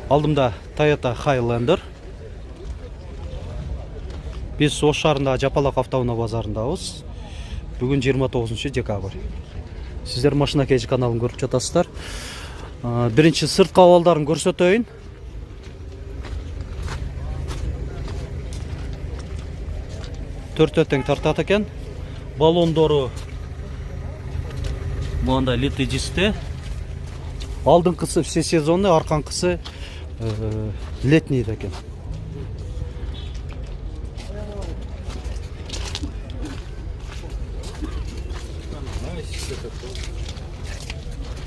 Алдымда Toyota Highlander. Biz Ош шаарындагы Жапалак автоунаа базарындабыз. Бүгүн 29 декабрь. Сиздер Машина Кеж каналын көрүп жатасыздар. Биринчи сырткы абалдарын көрсөтөйүн. Төртөө тең тартат экен. Балондору мындай литый дисте. Алдыңкысы все сезонный, арканкысы летний экен.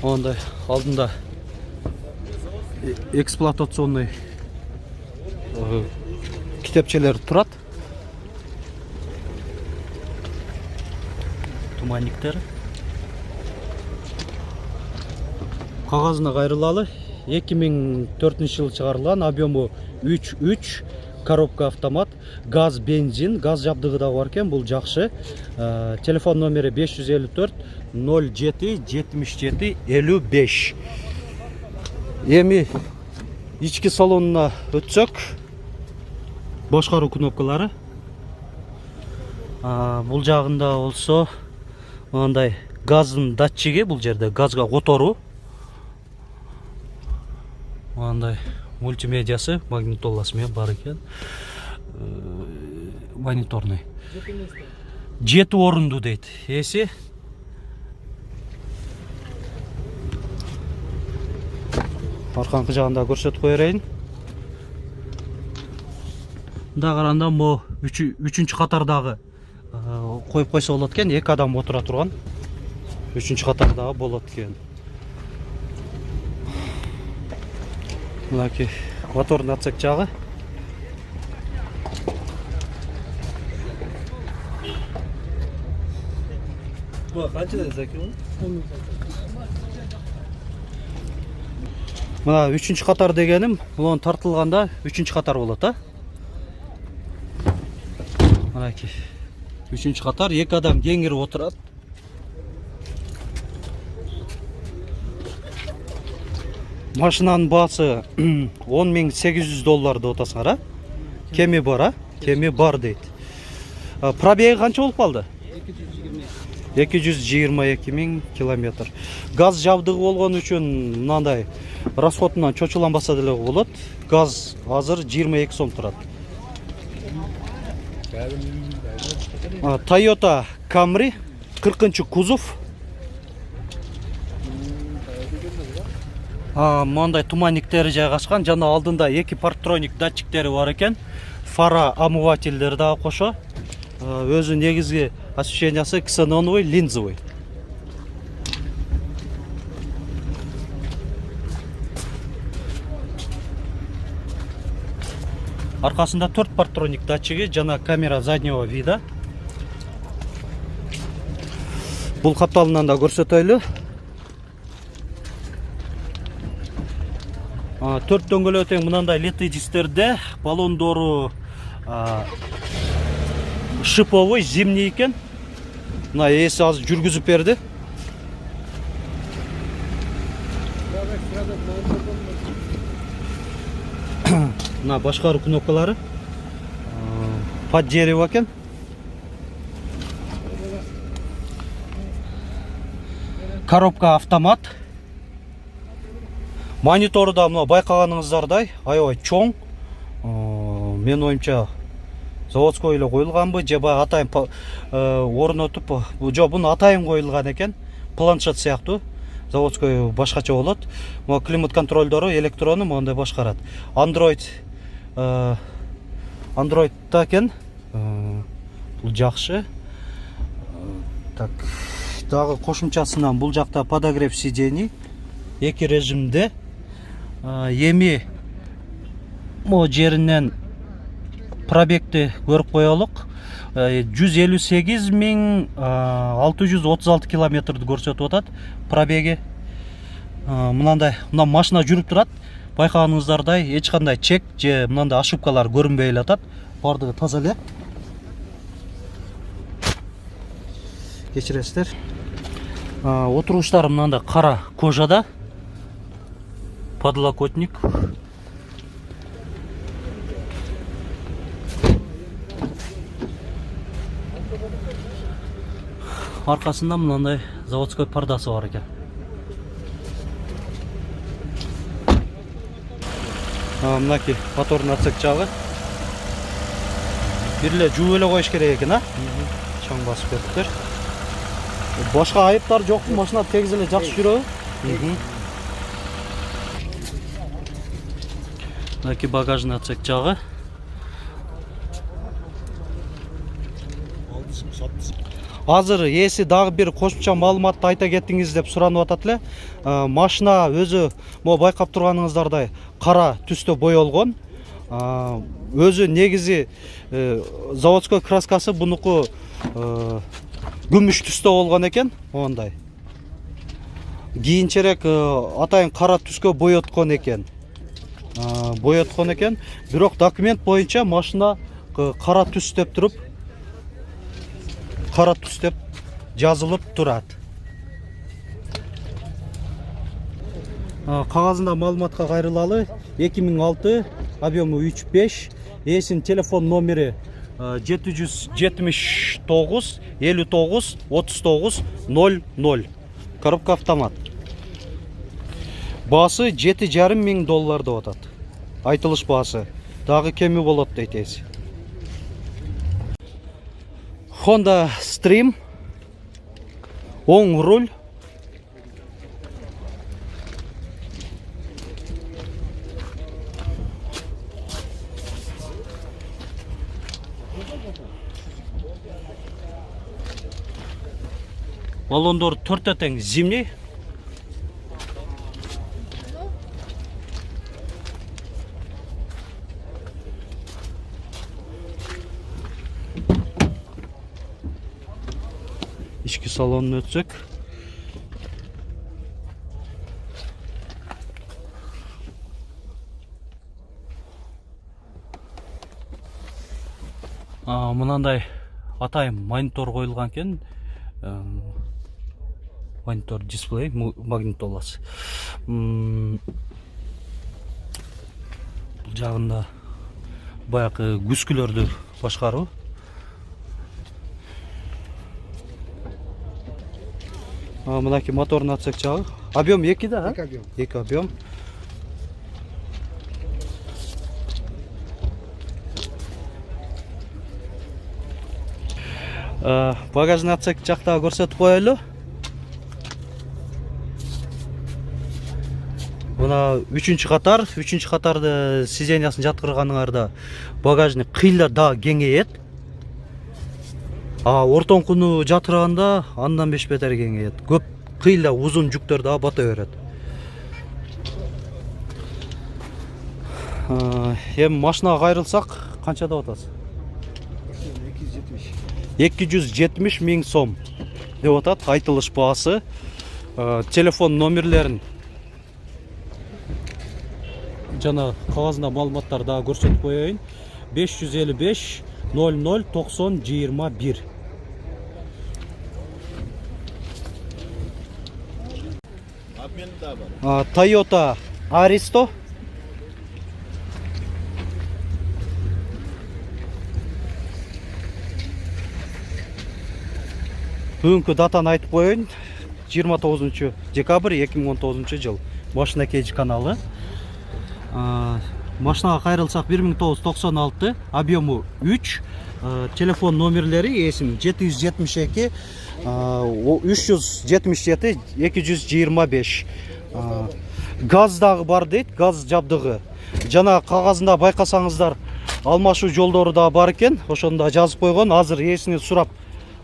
Ондай алдында эксплуатационный китепчелер турат. Туманниктер. Кагазына кайрылалы 2004 жылы чыгарылган, объему 3.3, коробка автомат, газ, бензин, газ жабдыгы да бар экен, бул жакшы. Телефон номери 554 07 77 55. Эми ички салонуна өтсөк, башкаруу кнопкалары. Бул жагында болсо мындай газдын датчиги, бул жерде газга которуу. Мындай мультимедиасы, магнитоласы менен бар экен. Мониторный. 7 орунду дейт. Эси арканкы жагында көрсөтүп кое берейин. Мында караганда бул 3-чү катардагы коюп койсо болот экен, 2 адам отура турган. 3-чү катардагы болот экен. Мынакей мотордун отсек жагы. Бу канчада закил? Мына 3-чү катар дегеним, бул тартылганда 3-чү катар болот, а? Мынакей 3-чү катар, 2 адам кеңирип отурат. Машинанын баасы $10.800 деп атасыңар, а? Кеми бар, а? Кеми бар дейт. Пробеги канча болуп калды? 222.000 километр. Газ жабдыгы болгон үчүн мындай расходунан чочуланбаса деле болот. Газ азыр 22 сом турат. Toyota Camry 40-чы кузов. Мындай туманниктери жайгашкан, жана алдында 2 парктроник датчиктери бар экен. Фара омывательдери да кошо. Өзү негизги освещениясы ксеноновый, линзовый. Аркасында 4 парктроник датчиги жана камера заднего вида. Бул капталынан да көрсөтөйлү. 4 дөңгөлөө тең мынандай литый дистерде, балондору шиповый, зимний экен. Мына эси азыр жүргүзүп берди. Мына башкаруу кнопкалары под дерево экен. Коробка автомат. Монитору да мына байкаганыңыздардай аябай чоң. Мен оюмча заводской эле коюлганбы, же баягы атайын орнотуп, жок, буну атайын коюлган экен. Планшет сыяктуу. Заводской башкача болот. Мына климат контролдору электрону мындай башкарат. Android да экен. Бул жакшы. Так, дагы кошумчасынан бул жакта подогрев сидений 2 режимде. Эми мо жеринен пробегти көрүп коелук. 158.636 километрди көрсөтүп атат пробеги. Мындай машина жүрүп турат. Байкаганыңыздардай эч кандай чек же мындай ошибкалар көрүнбөй эле атат. Бардыгы таза эле. Кечиресиздер. Отуруштары мынандай кара кожада. Подлокотник. аркасында мынандай заводской пардасы бар экен. Мынаки мотордун отсек жагы. Бирле жууп эле коюш керек экен, чоң басып кетиптир. Башка айыптар жокпу? Машина тегиз эле жакшы жүрөбү? Мынаки багажный отсек жагы. Азыр ээси дагы бир кошумча маалыматты айта кеттиңиз деп суранып атат эле. Машина өзү могу байкап турганыңыздардай кара түстө боелгон. Өзү негизи заводской краскасы бунуку күмүш түстө болгон экен, мондай. Кийинчерээк атайын кара түскө боеткон экен. Бирок документ боюнча машина кара түс деп туруп, кара түс деп жазылып турат. Кагазында маалыматка кайрылалы. 2006, объему 3.5, ээсинин телефон номери 779 59 39 00. Коробка автомат. Баасы $7,500 деп атат. Айтылыш баасы. Дагы кеми болот дейт ээси. Honda Stream, оң руль, баллондор 4 тең зимний. Ички салонун өтсөк. Мынандай атайын монитор коюлган экен. Монитор дисплей, магнитоласы. Бул жагында баягы күскүлөрдү башкаруу. Мынаки мотордун отсек жагы. Объем 2 да? 2 объем. 2 объем. Багажный отсек жакта көрсөтүп коелу. Мына 3-чү катарды сиденьясын жаткырганыңарда багажный кыйла да кеңейет. Ортоңкуну жатырганда андан 5 бетер кеңейет. Көп кыйла узун жүктөр да бата берет. Эми машинага кайрылсак, канча деп атасыз? 270 миң сом деп атат айтылыш баасы. Телефон номерлерин жана кагазында маалыматтар да көрсөтүп коеюн. 555 00 90 21. Toyota Aristo. Бүгүнкү датаны айтып коеюн. 29 декабрь 2019 жыл. Машина Кейдж каналы. Машинага кайрылсак 1996, объему 3, телефон номерлери ээсинин 772 377 225. Газ дагы бар дейт, газ жабдыгы. Жана кагазында байкасаңыздар алмашуу жолдору да бар экен, ошондо жазып койгон. Азыр ээсини сурап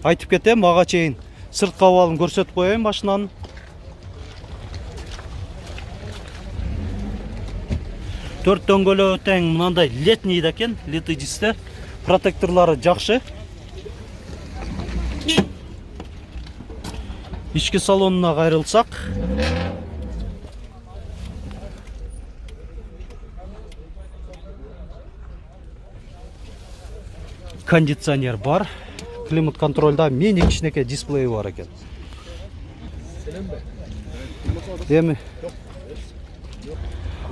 айтып кетем, ага чейин сырткы абалын көрсөтүп коеюн машинанын. Төрт дөңгөлөгү тең мынандай летний экен, литый дистер. Протекторлары жакшы. Ички салонуна кайрылсак, кондиционер бар. Климат контрольда мини кичинекей дисплей бар экен. Эми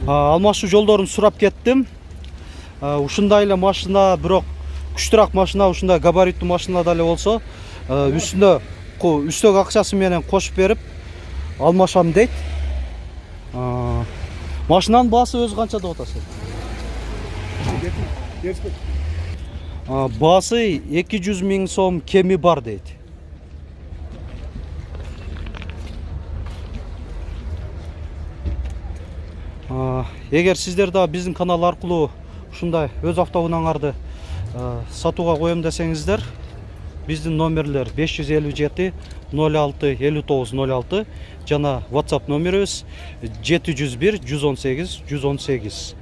алмашуу жолдорун сурап кеттим. Ушундай эле машина, бирок күчтүрөөк машина, ушундай габариттүү машина деле болсо, үстүндө үстөк акчасы менен кошуп берип алмашам дейт. Машинанын баасы өзү канча деп атасың? Баасы 200 000 сом кеми бар дейт. Эгер сиздер да биздин канал аркылуу ушундай өз автоунааңарды сатууга коем десеңиздер, биздин номерлер 557 06 59 06 жана WhatsApp номерибиз 701 118 118.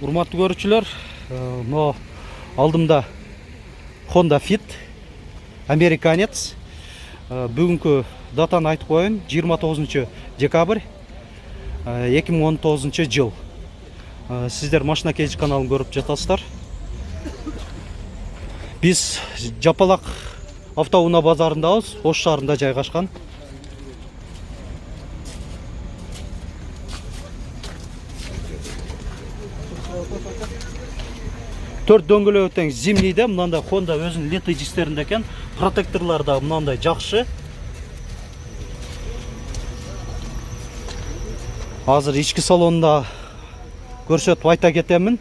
Урматтуу көрүүчүлөр, мына алдымда Honda Fit американец. Бүгүнкү датаны айтып коеюн, 29 декабрь 2019 жыл. Сиздер Машина Кейж каналын көрүп жатасыздар. Биз Жапалак автоунаа базарындабыз, Ош шаарында жайгашкан. Төрт дөңгөлөгү тең зимнийде, мынандай Honda өзүнүн лето дистеринде экен. Протекторлор да мынандай жакшы. Азыр ички салонунда көрсөтүп айта кетемин.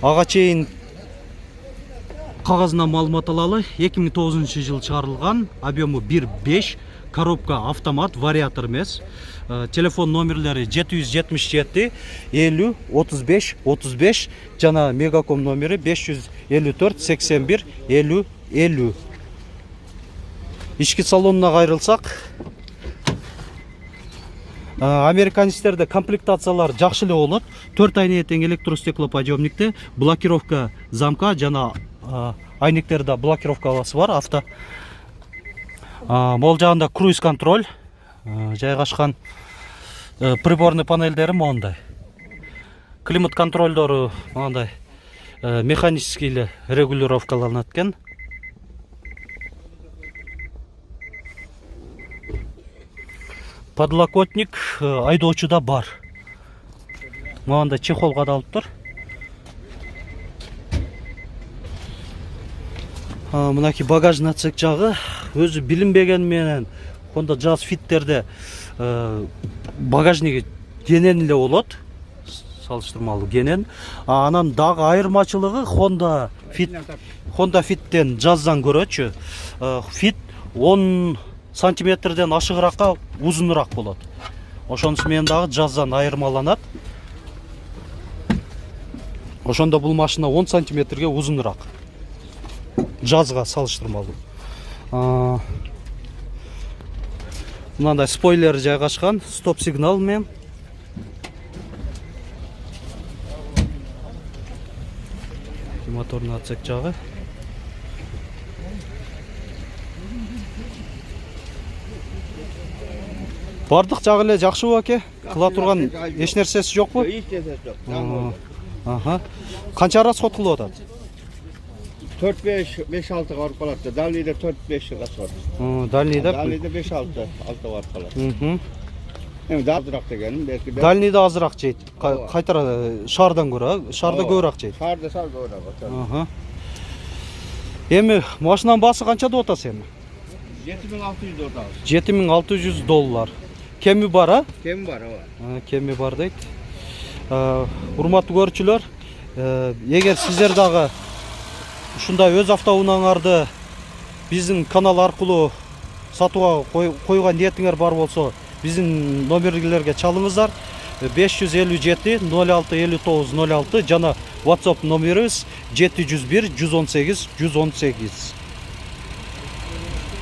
Ага чейин кагазына маалымат алалы. 2009 жыл чыгарылган, объему 1.5, коробка автомат, вариатор эмес. Телефон номерлери 777 50 35 35 жана Мегаком номери 554 81 50 50. Ички салонуна кайрылсак, американецтерде комплектациялар жакшы эле болот. 4 айнеге тең электростеклоподъемникте, блокировка замка жана айнектерде блокировкасы бар авто. Могул жагында круиз контроль жайгашкан. Приборный панелдери моундай. Климат контролдору моундай механический эле регулировкаланат экен. Подлокотник айдоочуда бар. Моундай чехол кадалыптыр. Мынакей багажный отсек жагы өзү билинбеген менен Honda Jazz Fit'терде багажниги кенен эле болот, салыштырмалуу кенен. Анан дагы айырмачылыгы Honda Fit'тен Jazz'дан көрөчү. Fit 10 сантиметрден ашыгыракка узунураак болот. Ошонусу менен дагы Jazz'дан айырмаланат. Ошондо бул машина 10 сантиметрге узунураак. Jazz'га салыштырмалуу. Мынандай спойлер жайгашкан, стоп сигнал менен. Моторный отсек жагы. Бардык жагы эле жакшыбы аке? Кыла турган эч нерсеси жокпу? Эч нерсеси жок. Аха. Канча расход кылып атат? 4-5-6 барып калат. Дальныйда 4-5 расход. Дальныйда 5-6 барып калат. Эми азыраак дегеним, белки. Дальныйда азыраак жейт. Кайтара шаардан көрө, шаарда көбүрөөк жейт. Шаарда көбүрөөк. Аха. Эми машинанын баасы канча деп атасыз эми? 7600 доллар. 7600 доллар. Кеми бар, а? Кем бар, ооба. Кеми бар дейт. Урматтуу көрүүчүлөр, эгер сиздер дагы ушундай өз автоунааңарды биздин канал аркылуу сатууга койгон ниетиңер бар болсо, биздин номерлерге чалыңыздар. 557 06 59 06 жана WhatsApp номерибиз 701 118 118.